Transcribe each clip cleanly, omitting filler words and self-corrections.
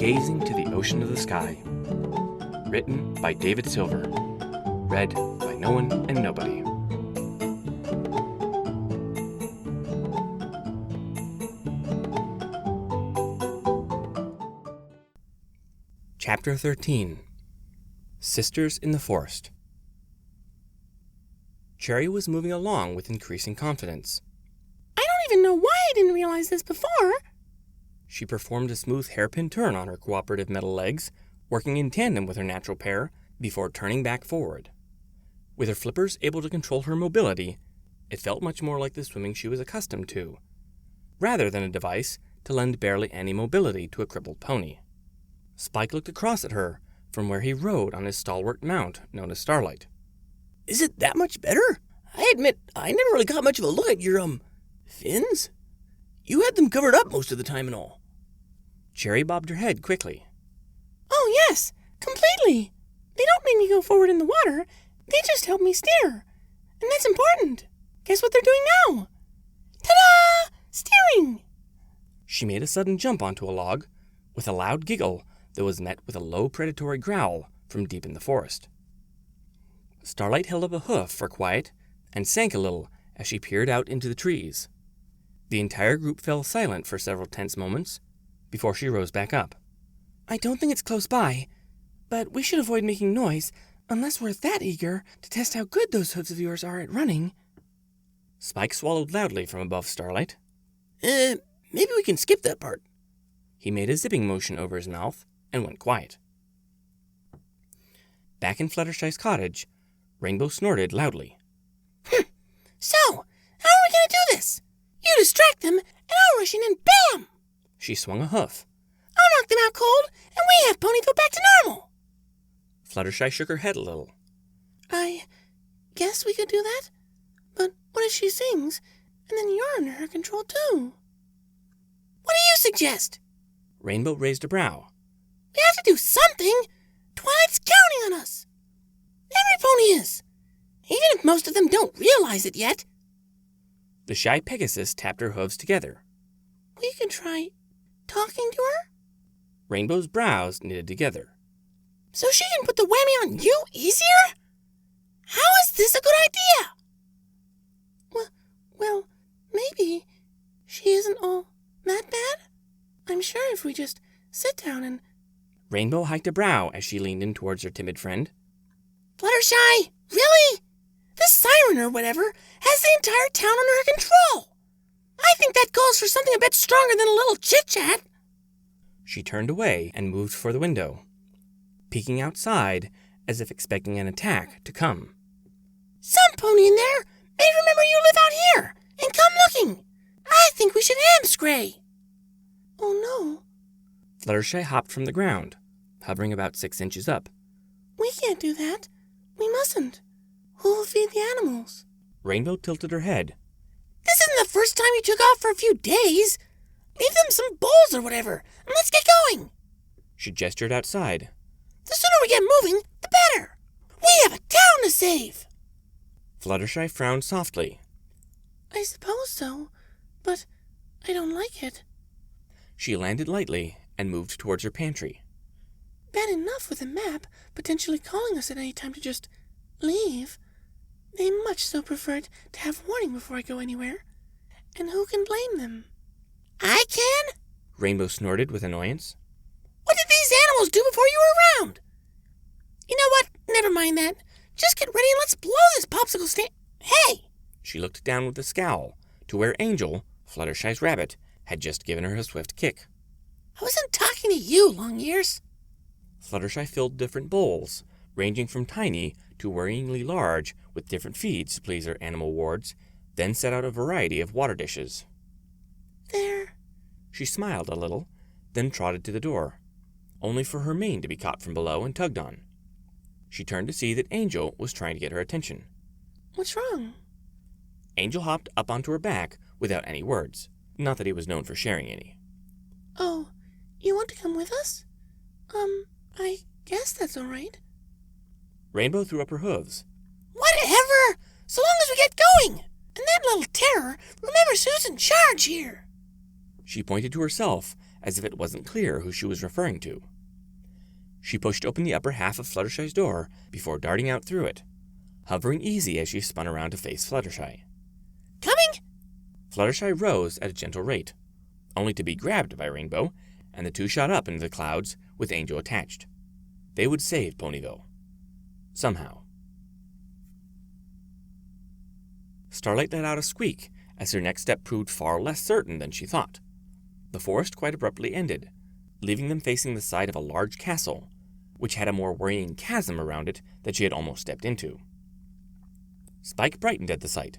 Gazing to the Ocean of the Sky. Written by David Silver. Read by No One and Nobody. Chapter 13. Sisters in the Forest. Cherry was moving along with increasing confidence. I don't even know why I didn't realize this before. She performed a smooth hairpin turn on her cooperative metal legs, working in tandem with her natural pair, before turning back forward. With her flippers able to control her mobility, it felt much more like the swimming she was accustomed to, rather than a device to lend barely any mobility to a crippled pony. Spike looked across at her from where he rode on his stalwart mount known as Starlight. Is it that much better? I admit, I never really got much of a look at your, fins. You had them covered up most of the time and all. Cherry bobbed her head quickly. Oh, yes, completely. They don't make me go forward in the water. They just help me steer. And that's important. Guess what they're doing now? Ta-da! Steering! She made a sudden jump onto a log, with a loud giggle that was met with a low predatory growl from deep in the forest. Starlight held up a hoof for quiet and sank a little as she peered out into the trees. The entire group fell silent for several tense moments before she rose back up. I don't think it's close by, but we should avoid making noise unless we're that eager to test how good those hooves of yours are at running. Spike swallowed loudly from above Starlight. Maybe we can skip that part. He made a zipping motion over his mouth and went quiet. Back in Fluttershy's cottage, Rainbow snorted loudly. So, how are we going to do this? You distract them, and I'll rush in and bam! She swung a hoof. I'll knock them out cold, and we have Pony go back to normal. Fluttershy shook her head a little. I guess we could do that, but what if she sings, and then you're under her control too? What do you suggest? Rainbow raised a brow. We have to do something. Twilight's counting on us. Every pony is, even if most of them don't realize it yet. The shy Pegasus tapped her hooves together. We can try talking to her? Rainbow's brows knitted together. So she can put the whammy on you easier? How is this a good idea? Well, maybe she isn't all that bad. I'm sure if we just sit down and... Rainbow hiked a brow as she leaned in towards her timid friend. Fluttershy, really? This siren or whatever has the entire town under her control. I think that calls for something a bit stronger than a little chit-chat. She turned away and moved for the window, peeking outside as if expecting an attack to come. Some pony in there may remember you live out here and come looking. I think we should amscray. Oh no. Fluttershy hopped from the ground, hovering about 6 inches up. We can't do that. We mustn't. Who'll feed the animals? Rainbow tilted her head. This isn't the first time you took off for a few days. Leave them some bowls or whatever, and let's get going. She gestured outside. The sooner we get moving, the better. We have a town to save. Fluttershy frowned softly. I suppose so, but I don't like it. She landed lightly and moved towards her pantry. Bad enough with a map potentially calling us at any time to just leave. They much so preferred to have warning before I go anywhere. And who can blame them? I can? Rainbow snorted with annoyance. What did these animals do before you were around? You know what? Never mind that. Just get ready and let's blow this popsicle stand. Hey! She looked down with a scowl to where Angel, Fluttershy's rabbit, had just given her a swift kick. I wasn't talking to you, Long Ears. Fluttershy filled different bowls, ranging from tiny to worryingly large, with different feeds to please her animal wards, then set out a variety of water dishes. There. She smiled a little, then trotted to the door, only for her mane to be caught from below and tugged on. She turned to see that Angel was trying to get her attention. What's wrong? Angel hopped up onto her back without any words, not that he was known for sharing any. Oh, you want to come with us? I guess that's all right. Rainbow threw up her hooves. Whatever! So long as we get going! And that little terror remembers who's in charge here! She pointed to herself as if it wasn't clear who she was referring to. She pushed open the upper half of Fluttershy's door before darting out through it, hovering easy as she spun around to face Fluttershy. Coming! Fluttershy rose at a gentle rate, only to be grabbed by Rainbow, and the two shot up into the clouds with Angel attached. They would save Ponyville. Somehow. Starlight let out a squeak as her next step proved far less certain than she thought. The forest quite abruptly ended, leaving them facing the side of a large castle, which had a more worrying chasm around it that she had almost stepped into. Spike brightened at the sight.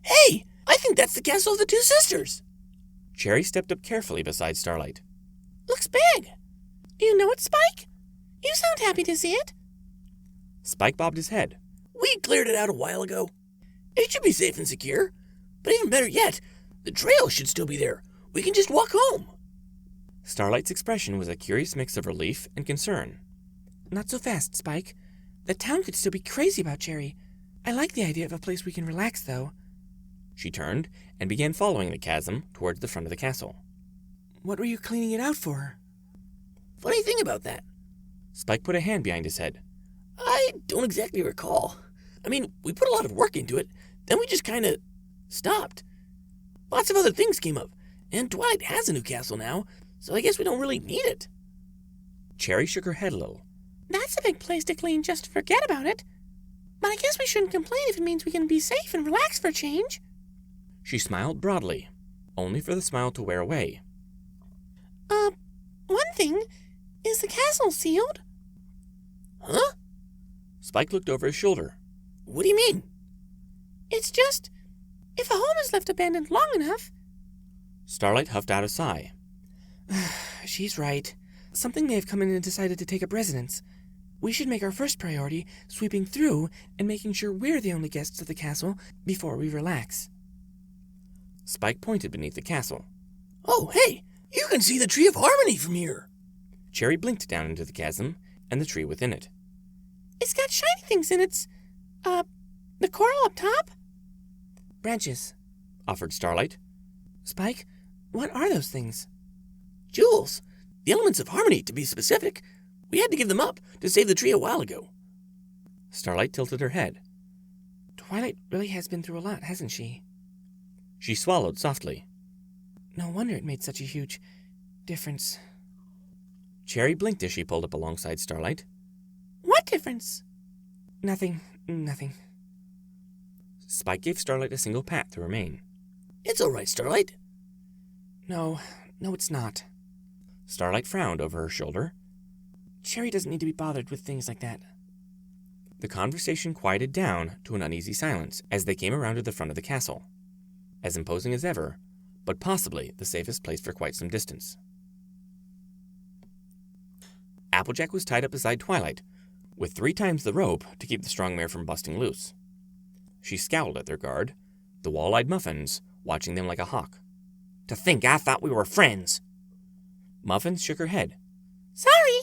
Hey, I think that's the castle of the two sisters. Cherry stepped up carefully beside Starlight. Looks big. Do you know it, Spike? You sound happy to see it. Spike bobbed his head. We cleared it out a while ago. It should be safe and secure. But even better yet, the trail should still be there. We can just walk home. Starlight's expression was a curious mix of relief and concern. Not so fast, Spike. The town could still be crazy about Cherry. I like the idea of a place we can relax, though. She turned and began following the chasm towards the front of the castle. What were you cleaning it out for? Funny thing about that. Spike put a hand behind his head. I don't exactly recall. I mean, we put a lot of work into it, then we just kind of stopped. Lots of other things came up, and Twilight has a new castle now, so I guess we don't really need it. Cherry shook her head a little. That's a big place to clean just to forget about it. But I guess we shouldn't complain if it means we can be safe and relax for a change. She smiled broadly, only for the smile to wear away. One thing, is the castle sealed? Huh? Spike looked over his shoulder. What do you mean? It's just, if a home is left abandoned long enough... Starlight huffed out a sigh. She's right. Something may have come in and decided to take up residence. We should make our first priority sweeping through and making sure we're the only guests of the castle before we relax. Spike pointed beneath the castle. Oh, hey, you can see the Tree of Harmony from here. Cherry blinked down into the chasm and the tree within it. It's got shiny things in its, the coral up top? Branches, offered Starlight. Spike, what are those things? Jewels. The elements of harmony, to be specific. We had to give them up to save the tree a while ago. Starlight tilted her head. Twilight really has been through a lot, hasn't she? She swallowed softly. No wonder it made such a huge difference. Cherry blinked as she pulled up alongside Starlight. What difference? Nothing. Spike gave Starlight a single pat through her mane. It's all right, Starlight. No, it's not. Starlight frowned over her shoulder. Cherry doesn't need to be bothered with things like that. The conversation quieted down to an uneasy silence as they came around to the front of the castle. As imposing as ever, but possibly the safest place for quite some distance. Applejack was tied up beside Twilight, with 3 times the rope to keep the strong mare from busting loose. She scowled at their guard, the wall-eyed Muffins watching them like a hawk. To think I thought we were friends. Muffins shook her head. Sorry,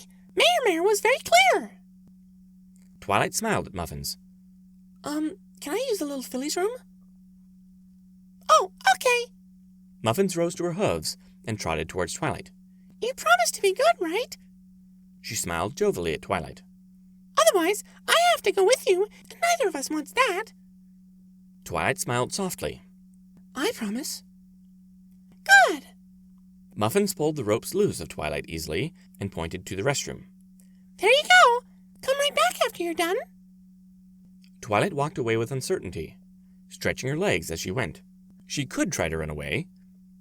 Mare was very clear. Twilight smiled at Muffins. Can I use the little filly's room? Oh, okay. Muffins rose to her hooves and trotted towards Twilight. You promised to be good, right? She smiled jovially at Twilight. Otherwise, I have to go with you, and neither of us wants that. Twilight smiled softly. I promise. Good. Muffins pulled the ropes loose of Twilight easily and pointed to the restroom. There you go. Come right back after you're done. Twilight walked away with uncertainty, stretching her legs as she went. She could try to run away,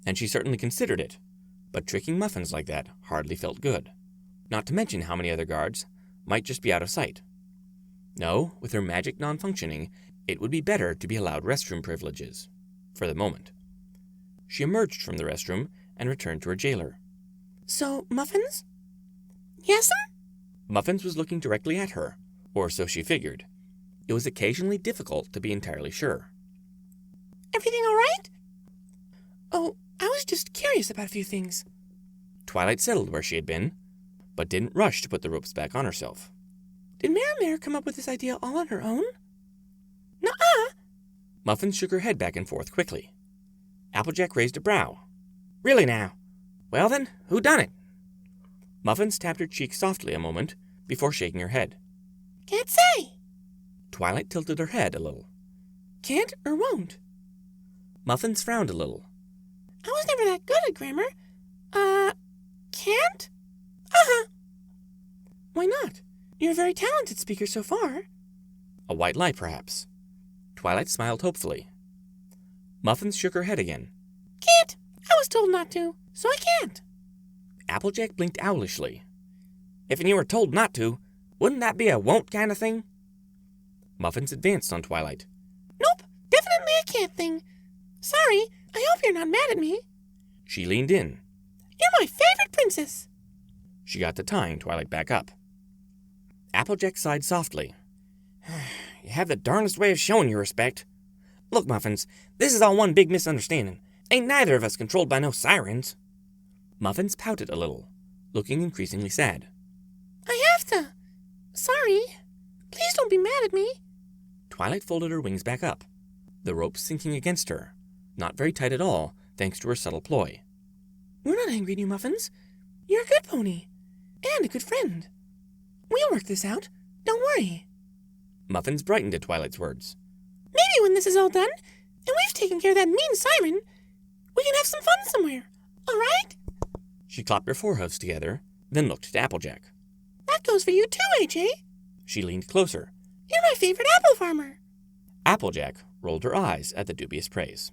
and she certainly considered it, but tricking Muffins like that hardly felt good. Not to mention how many other guards might just be out of sight. No, with her magic non-functioning, it would be better to be allowed restroom privileges, for the moment. She emerged from the restroom and returned to her jailer. So, Muffins? Yes'm? Muffins was looking directly at her, or so she figured. It was occasionally difficult to be entirely sure. Everything all right? Oh, I was just curious about a few things. Twilight settled where she had been, but didn't rush to put the ropes back on herself. Did Mare come up with this idea all on her own? Nuh-uh. Muffins shook her head back and forth quickly. Applejack raised a brow. Really now? Well then, who done it? Muffins tapped her cheek softly a moment before shaking her head. Can't say. Twilight tilted her head a little. Can't or won't. Muffins frowned a little. I was never that good at grammar. Can't? Uh-huh. Why not? You're a very talented speaker so far. A white lie, perhaps. Twilight smiled hopefully. Muffins shook her head again. Can't. I was told not to, so I can't. Applejack blinked owlishly. If you were told not to, wouldn't that be a won't kind of thing? Muffins advanced on Twilight. Nope, definitely a can't thing. Sorry, I hope you're not mad at me. She leaned in. You're my favorite princess. She got to tying Twilight back up. Applejack sighed softly. You have the darnest way of showing your respect. Look, Muffins, this is all one big misunderstanding. Ain't neither of us controlled by no sirens. Muffins pouted a little, looking increasingly sad. I have to. Sorry. Please don't be mad at me. Twilight folded her wings back up, the rope sinking against her, not very tight at all, thanks to her subtle ploy. We're not angry at you, Muffins. You're a good pony. And a good friend. We'll work this out. Don't worry. Muffins brightened at Twilight's words. Maybe when this is all done, and we've taken care of that mean siren, we can have some fun somewhere. All right? She clapped her forehoofs together, then looked at Applejack. That goes for you too, AJ. She leaned closer. You're my favorite apple farmer. Applejack rolled her eyes at the dubious praise.